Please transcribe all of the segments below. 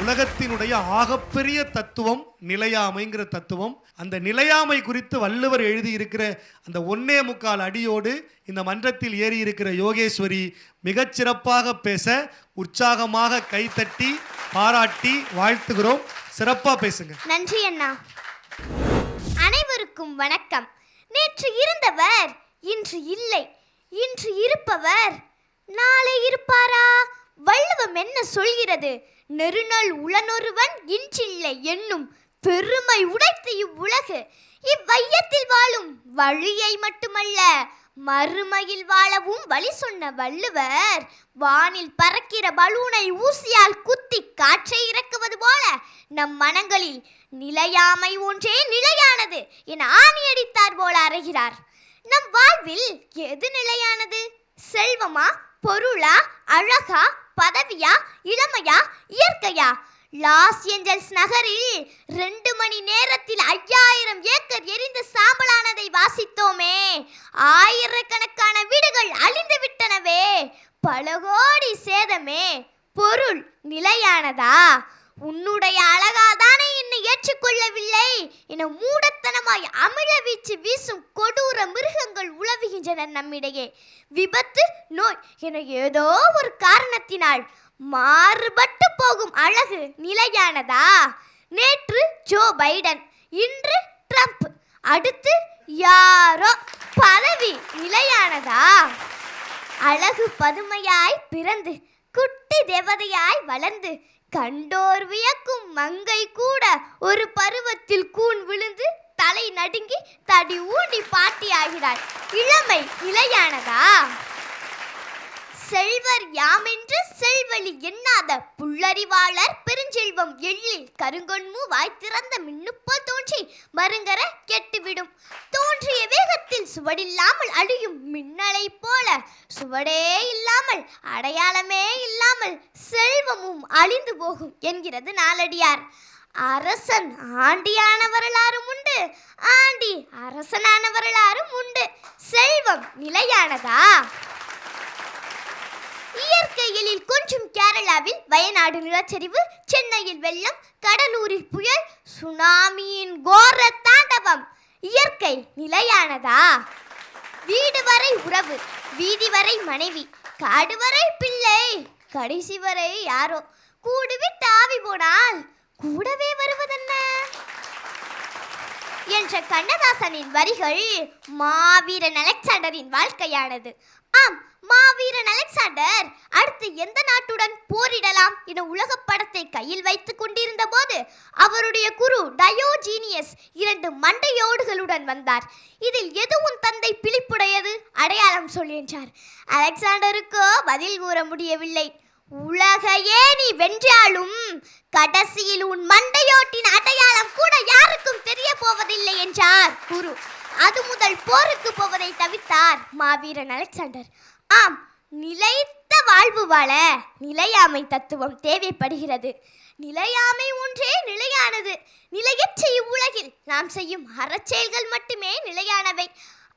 உலகத்தினுடைய ஆகப்பெரிய தத்துவம் நிலையாமைங்கிற தத்துவம். அந்த நிலையாமை குறித்து வள்ளுவர் எழுதியிருக்கிற அந்த 1.25 அடியோடு இந்த மன்றத்தில் ஏறி இருக்கிற யோகேஸ்வரி மிகச்சிறப்பாக பேச உற்சாகமாக கைத்தட்டி பாராட்டி வாழ்த்துகிறோம். சிறப்பா பேசுங்க. நன்றி அண்ணா. அனைவருக்கும் வணக்கம். நேற்று இருந்தவர் இன்று இல்லை, இன்று இருப்பவர் நாளை இருப்பாரா? வள்ளுவம் என்ன சொல்கிறது? நெருநல் உளனொருவன் இன்றில்லை என்னும் பெருமை உடைத்து இவ்வுலகு இவ்வையத்தில் வாழும் வழியை மட்டுமல்ல மறுமையில் வாழவும் வழி சொன்ன வள்ளுவர் வானில் பறக்கிற பலூனை ஊசியால் குத்தி காற்றை இறக்குவது போல நம் மனங்களில் நிலையாமை ஒன்றே நிலையானது என ஆணியடித்தார் போல அறைகிறார். நம் வாழ்வில் எது நிலையானது? செல்வமா, பொருளா, அழகா, பதவியா, இளமையா, இயற்கையா? லாஸ் ஏஞ்சல்ஸ் நகரில் 2 மணி நேரத்தில் 5000 ஏக்கர் எரிந்து சாம்பலானதை வாசித்தோமே. ஆயிரக்கணக்கான வீடுகள் அழிந்து விட்டனவே. பல கோடி சேதமே. பொருள் நிலையானதா? உன்னுடைய அழகாதானே என்னை ஏற்றுக்கொள்ளவில்லை என மூடத்தனமாய் அமிழ வீச்சு வீசும் கொடூர மிருகங்கள் உலவுகின்றன நம்மிடையே. விபத்து, நோய் என ஏதோ ஒரு காரணத்தினால் மாறுபட்டு போகும் அழகு நிலையானதா? நேற்று ஜோ பைடன், இன்று ட்ரம்ப், அடுத்து யாரோ. பதவி நிலையானதா? அழகு பதுமையாய் பிறந்து குட்டி தேவதையாய் வளர்ந்து கண்டோர் வியக்கும் மங்கை கூட ஒரு பருவத்தில் கூன் விழுந்து தலை நடுங்கி தடி ஊண்டி பாட்டியாகிறாள். இளமை நிலையானதா? செல்வர் யாமென்று செல்வழி எண்ணாத புல்லறிவாளர் பெருஞ்செல்வம் எள்ளில் கருங்கொன்மு வாய் திறந்த மின்னுப்போல் தோன்றி மருங்கர கெட்டுவிடும். தோன்றிய வேகத்தில் சுவடில்லாமல் அழியும் மின்னலை போல சுவடே இல்லாமல் அடையாளமே இல்லாமல் செல்வமும் அழிந்து போகும் என்கிறது நாலடியார். அரசன் ஆண்டியான வரலாறும் உண்டு, ஆண்டி அரசனான வரலாறும் உண்டு. செல்வம் நிலையானதா? இயற்கை எழில் கொஞ்சம் கேரளாவில் வயநாடு நிலச்சரிவு, சென்னையில் வெள்ளம், கடலூரில் புயல், சுனாமியின் கோர தாண்டவம். இயற்கை நிலையானதா? வீடு வரை உறவு, வீதி வரை மனைவி, காடு வரை பிள்ளை, கடைசி வரை யாரோ. கூடு விட்டு ஆவி போனால் கூடவே வருவதென்ன என்ற கண்ணதாசனின் வரிகள் மாவீரன் அலெக்சாண்டரின் வாழ்க்கையானது. ஆம், மாவீரன் அலெக்சாண்டர் அடுத்து எந்த நாட்டுடன் போரிடலாம் என உலக படத்தை கையில் வைத்துக் கொண்டிருந்த போது அவருடைய குரு டயோஜீனியஸ் 2 மண்டையோடுகளுடன் வந்தார். இதில் எது உன் தந்தை பிலிப்புடையது, அடையாளம் சொல் என்றார். அலெக்சாண்டருக்கோ பதில் கூற முடியவில்லை. உலகையே நீ வென்றாலும் கடைசியில் உன் மண்டையோட்டின் அடையாளம் கூட யாருக்கும் தெரிய போவதில்லை என்றார் குரு. அது முதல் போருக்கு போவதை தவிர்த்தார் மாவீரன் அலெக்சாண்டர். ஆம், நிலைத்த வாழ்வு வாழ நிலையாமை தத்துவம் தேவைப்படுகிறது. நிலையாமை ஒன்றே நிலையானது. நிலையற்ற இவ்வுலகில் நாம் செய்யும் அறச்செயல்கள் மட்டுமே நிலையானவை.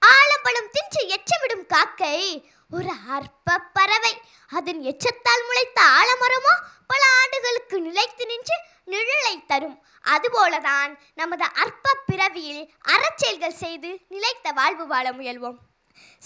ஆலம்பழம் தின்று எச்சமிடும் காக்கை ஒரு அற்ப பறவை. அதன் எச்சத்தால் முளைத்த ஆலமரமோ பல ஆண்டுகளுக்கு நிலைத்து நின்று நிழலை தரும். அதுபோலதான் நமது அற்ப பிறவியில் அறச்செயல்கள் செய்து நிலைத்த வாழ்வு வாழ முயல்வோம்.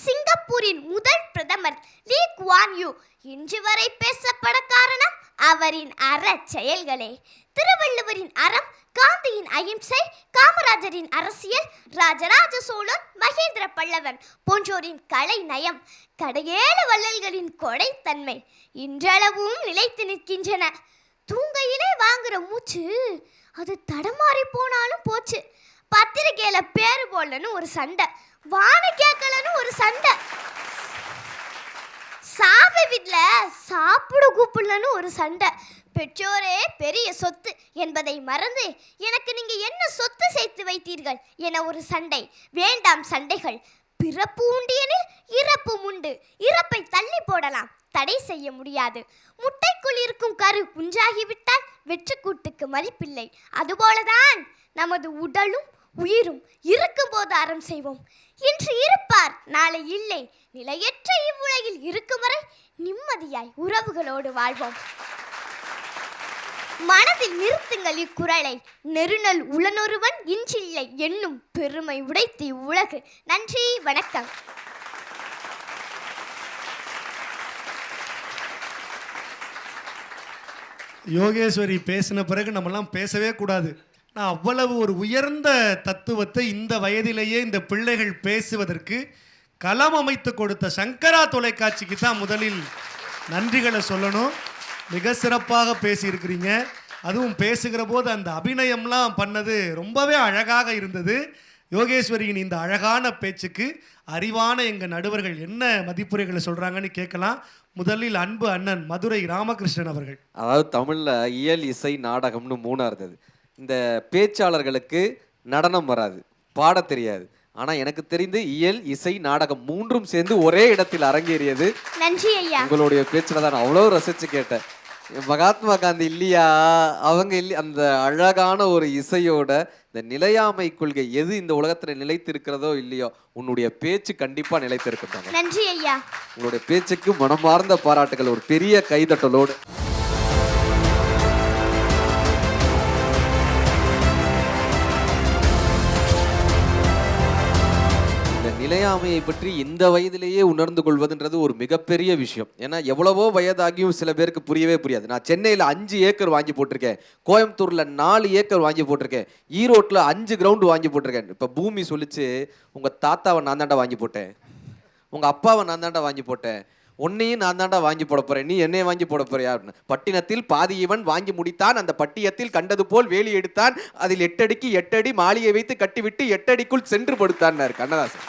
சிங்கப்பூரின் முதல் பிரதமர் லீ குவான் யூ இன்று வரை பேசப்பட காரணம் அவரின் அறச்செயல்களே. திருவள்ளுவரின் அறம், காந்தியின் அகிம்சை, காமராஜரின் அரசியல், ராஜராஜ சோழன், மகேந்திர பல்லவன் போன்றோரின் கலை நயம், கடையேழு வள்ளல்களின் கொடைத்தன்மை இன்றளவும் நிலைத்து நிற்கின்றன. தூங்கையிலே வாங்குற மூச்சு அது தடமாறி போனாலும் போச்சு. பத்திரிகையில பேரு போடலன்னு ஒரு சண்டை, வானை கேட்கலன்னு ஒரு சண்டை, சாவை வீட்டுல சாப்பிட கூப்பிடலன்னு ஒரு சண்டை. பெற்றோரே பெரிய சொத்து என்பதை மறந்து எனக்கு நீங்க என்ன சொத்து சேர்த்து வைத்தீர்கள் என ஒரு சண்டை. வேண்டாம் சண்டைகள். பிறப்பு உண்டியனில் இறப்பும் உண்டு. இறப்பை தள்ளி போடலாம், தடை செய்ய முடியாது. முட்டைக்குள் இருக்கும் கரு குஞ்சாகிவிட்டால் வெற்றுக்கூட்டுக்கு மதிப்பில்லை. அதுபோலதான் நமது உடலும் உயிரும் இருக்கும்போது அறம் செய்வோம். இன்று இருப்பார், நாளை இல்லை. நிலையற்ற இவ்வுலகில் இருக்கும் வரை நிம்மதியாய் உறவுகளோடு வாழ்வோம். மனதில் நிறுத்துங்கள் இக்குறளை. நெருநல் உளனொருவன் இன்றில்லை என்னும் பெருமை உடைத்து உலகு. நன்றி, வணக்கம். யோகேஸ்வரி பேசின பிறகு நம்மலாம் பேசவே கூடாது. நான் அவ்வளவு ஒரு உயர்ந்த தத்துவத்தை இந்த வயதிலேயே இந்த பிள்ளைகள் பேசுவதற்கு களம் அமைத்து கொடுத்த சங்கரா தொலைக்காட்சிக்கு தான் முதலில் நன்றிகளை சொல்லணும். மிக சிறப்பாக பேசியிருக்கிறீங்க. அதுவும் பேசுகிற போது அந்த அபிநயம்லாம் பண்ணது ரொம்பவே அழகாக இருந்தது. யோகேஸ்வரியின் இந்த அழகான பேச்சுக்கு அறிவான எங்கள் நடுவர்கள் என்ன மதிப்புரைகளை சொல்கிறாங்கன்னு கேட்கலாம். முதலில் அன்பு அண்ணன் மதுரை ராமகிருஷ்ணன் அவர்கள். அதாவது தமிழில் இயல் இசை நாடகம்னு 3 இருந்தது. இந்த பேச்சாளர்களுக்கு நடனம் வராது, பாட தெரியாது. ஆனால் எனக்கு தெரிந்து இயல் இசை நாடகம் 3ம் சேர்ந்து ஒரே இடத்தில் அரங்கேறியது. நன்றி ஐயா. உங்களுடைய பேச்சில் தான் அவ்வளோ ரசித்து கேட்டேன். மகாத்மா காந்தி இல்லையா, அவங்க இல்லை, அந்த அழகான ஒரு இசையோட இந்த நிலையாமை கொள்கை எது இந்த உலகத்தில் நிலைத்து இருக்கிறதோ இல்லையோ, உன்னுடைய பேச்சு கண்டிப்பாக நிலைத்து இருக்கட்டும். நன்றி ஐயா. உங்களுடைய பேச்சுக்கு மனமார்ந்த பாராட்டுகள். ஒரு பெரிய கைதட்டலோடு. நிலையாமையை பற்றி இந்த வயதிலேயே உணர்ந்து கொள்வதுன்றது ஒரு மிகப்பெரிய விஷயம். ஏன்னா எவ்வளவோ வயதாகியும் சில பேருக்கு புரியவே புரியாது. நான் சென்னையில் 5 ஏக்கர் வாங்கி போட்டிருக்கேன், கோயம்புத்தூரில் 4 ஏக்கர் வாங்கி போட்டிருக்கேன், ஈரோட்டில் 5 கிரவுண்டு வாங்கி போட்டிருக்கேன். இப்போ பூமி சொல்லிச்சு, உங்கள் தாத்தாவை நான் தாண்டா வாங்கி போட்டேன், உங்கள் அப்பாவை நான் தாண்டா வாங்கி போட்டேன், உன்னையும் நான் தாண்டா வாங்கி போட போகிறேன், நீ என்னையே வாங்கி போட போறியா அப்படின்னு. பட்டினத்தில் பாதி இவன் வாங்கி முடித்தான், அந்த பட்டியத்தில் கண்டது போல் வேலி எடுத்தான், அதில் 8 அடிக்கு 8 அடி மாளிகை வைத்து கட்டிவிட்டு 8 அடிக்குள் சென்று படுத்தான் கண்ணதாசன்.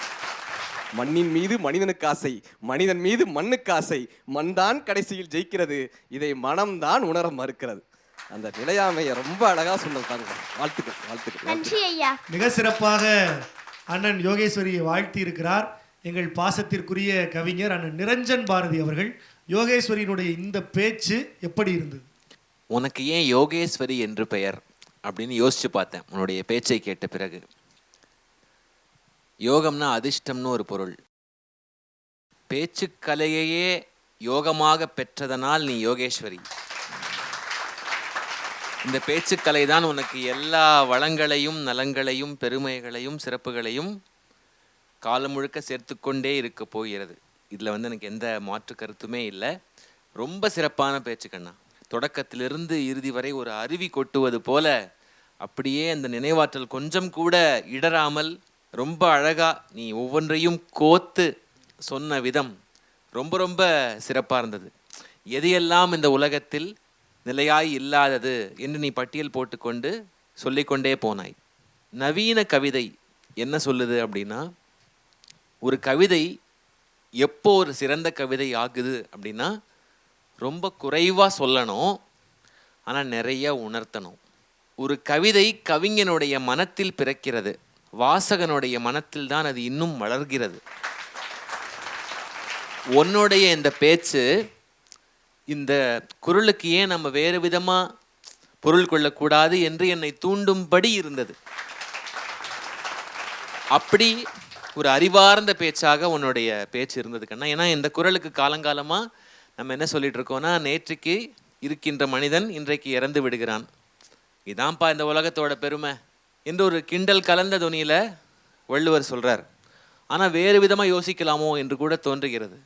மண்ணின் மீது மனிதனுக்கு ஆசை, மனிதன் மீது மண்ணுக்கு ஆசை, மண்தான் கடைசியில் ஜெயிக்கிறது, இதை மனம்தான் உணர மறுக்கிறது. அந்த நிலையாமையை ரொம்ப அழகா சொன்னது. வாழ்த்துக்கள், வாழ்த்துக்கள். நன்றி ஐயா. மிக சிறப்பாக அண்ணன் யோகேஸ்வரியை வாழ்த்தி இருக்கிறார் எங்கள் பாசத்திற்குரிய கவிஞர் அண்ணன் நிரஞ்சன் பாரதி அவர்கள். யோகேஸ்வரியினுடைய இந்த பேச்சு எப்படி இருந்தது? உனக்கு ஏன் யோகேஸ்வரி என்று பெயர் அப்படின்னு யோசிச்சு பார்த்தேன் உன்னுடைய பேச்சை கேட்ட பிறகு. யோகம்னா அதிர்ஷ்டம்னு ஒரு பொருள். பேச்சுக்கலையையே யோகமாக பெற்றதனால் நீ யோகேஸ்வரி. இந்த பேச்சுக்கலை தான் உனக்கு எல்லா வளங்களையும் நலங்களையும் பெருமைகளையும் சிறப்புகளையும் காலம் முழுக்க சேர்த்துக்கொண்டே இருக்க போகிறது. இதில் எனக்கு எந்த மாற்று கருத்துமே இல்லை. ரொம்ப சிறப்பான பேச்சு கண்ணா. தொடக்கத்திலிருந்து இறுதி வரை ஒரு அருவி கொட்டுவது போல அப்படியே அந்த நினைவாற்றல் கொஞ்சம் கூட இடராமல் ரொம்ப அழகா நீ ஒவ்வொன்றையும் கோத்து சொன்ன விதம் ரொம்ப ரொம்ப சிறப்பாக இருந்தது. எதையெல்லாம் இந்த உலகத்தில் நிலையாய் இல்லாதது என்று நீ பட்டியல் போட்டுக்கொண்டு சொல்லிக்கொண்டே போனாய். நவீன கவிதை என்ன சொல்லுது அப்படின்னா, ஒரு கவிதை எப்போ ஒரு சிறந்த கவிதை ஆகுது அப்படின்னா, ரொம்ப குறைவாக சொல்லணும், ஆனால் நிறைய உணர்த்தணும். ஒரு கவிதை கவிஞனுடைய மனத்தில் பிறக்கிறது, வாசகனுடைய மனத்தில் தான் அது இன்னும் வளர்கிறது. உன்னுடைய இந்த பேச்சு இந்த குரலுக்கு ஏன் நம்ம வேறு விதமாக பொருள் கொள்ளக்கூடாது என்று என்னை தூண்டும்படி இருந்தது. அப்படி ஒரு அறிவார்ந்த பேச்சாக உன்னுடைய பேச்சு இருந்தது கண்ணா. ஏன்னா இந்த குரலுக்கு காலங்காலமாக நம்ம என்ன சொல்லிட்டு இருக்கோம்னா, நேற்றுக்கு இருக்கின்ற மனிதன் இன்றைக்கு இறந்து விடுகிறான், இதான்ப்பா இந்த உலகத்தோட பெருமை என்று ஒரு கிண்டல் கலந்த துணியில் வள்ளுவர் சொல்கிறார். ஆனால் வேறு விதமாக யோசிக்கலாமோ என்று கூட தோன்றுகிறது.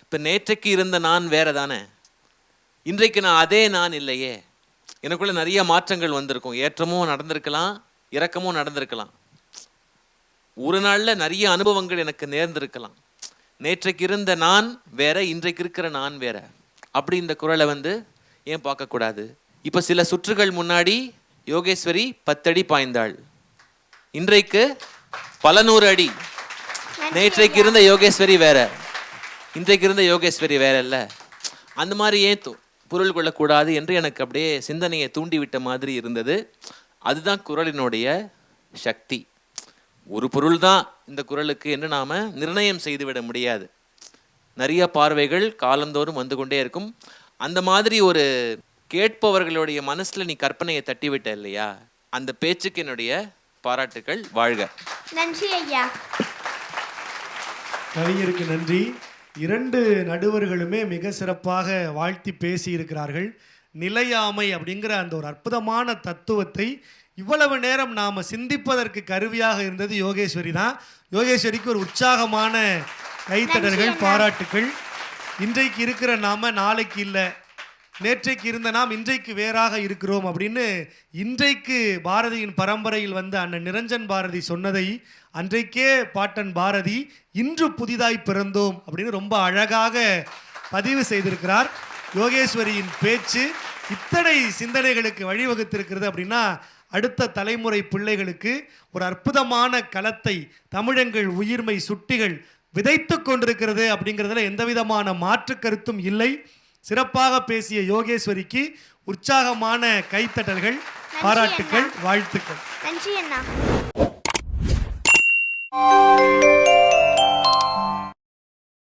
இப்போ நேற்றைக்கு இருந்த நான் வேற தானே, இன்றைக்கு நான் அதே நான் இல்லையே. எனக்குள்ள நிறைய மாற்றங்கள் வந்திருக்கும். ஏற்றமும் நடந்திருக்கலாம், இறக்கமும் நடந்திருக்கலாம். ஒரு நாளில் நிறைய அனுபவங்கள் எனக்கு நேர்ந்திருக்கலாம். நேற்றைக்கு இருந்த நான் வேற, இன்றைக்கு இருக்கிற நான் வேற. அப்படி இந்த குரலை ஏன் பார்க்கக்கூடாது? இப்போ சில சுற்றுகள் முன்னாடி யோகேஸ்வரி 10 அடி பாய்ந்தாள், இன்றைக்கு பல 100 அடி. நேற்றைக்கு இருந்த யோகேஸ்வரி வேற, இன்றைக்கு இருந்த யோகேஸ்வரி வேற இல்லை. அந்த மாதிரி ஏன் பொருள் கொள்ளக்கூடாது என்று எனக்கு அப்படியே சிந்தனையை தூண்டிவிட்ட மாதிரி இருந்தது. அதுதான் குரலினுடைய சக்தி. ஒரு பொருள் தான் இந்த குரலுக்கு என்று நாம் நிர்ணயம் செய்துவிட முடியாது. நிறைய பார்வைகள் காலந்தோறும் வந்து கொண்டே இருக்கும். அந்த மாதிரி ஒரு கேட்பவர்களுடைய மனசில் நீ கற்பனையை தட்டிவிட்ட இல்லையா, அந்த பேச்சுக்கு என்னுடைய பாராட்டுக்கள். வாழ்க. நன்றி ஐயா. கவிஞருக்கு நன்றி. 2 நடுவர்களுமே மிக சிறப்பாக வாழ்த்தி பேசி இருக்கிறார்கள். நிலையாமை அப்படிங்கிற அந்த ஒரு அற்புதமான தத்துவத்தை இவ்வளவு நேரம் நாம் சிந்திப்பதற்கு கருவியாக இருந்தது யோகேஸ்வரி தான். யோகேஸ்வரிக்கு ஒரு உற்சாகமான கைத்தடல்கள், பாராட்டுக்கள். இன்றைக்கு இருக்கிற நாம நாளைக்கு இல்லை, நேற்றைக்கு இருந்த நாம் இன்றைக்கு வேறாக இருக்கிறோம் அப்படின்னு இன்றைக்கு பாரதியின் பரம்பரையில் வந்த அண்ணன் நிரஞ்சன் பாரதி சொன்னதை அன்றைக்கே பாட்டன் பாரதி இன்று புதிதாய் பிறந்தோம் அப்படின்னு ரொம்ப அழகாக பதிவு செய்திருக்கிறார். யோகேஸ்வரியின் பேச்சு இத்தனை சிந்தனைகளுக்கு வழிவகுத்திருக்கிறது அப்படின்னா அடுத்த தலைமுறை பிள்ளைகளுக்கு ஒரு அற்புதமான களத்தை தமிழங்கள் உயிர்மை சுட்டிகள் விதைத்து கொண்டிருக்கிறது அப்படிங்கிறதுல எந்த விதமான மாற்று கருத்தும் இல்லை. சிறப்பாக பேசிய யோகேஸ்வரிக்கு உற்சாகமான கைத்தட்டல்கள், பாராட்டுக்கள், வாழ்த்துக்கள். நன்றி அண்ணா.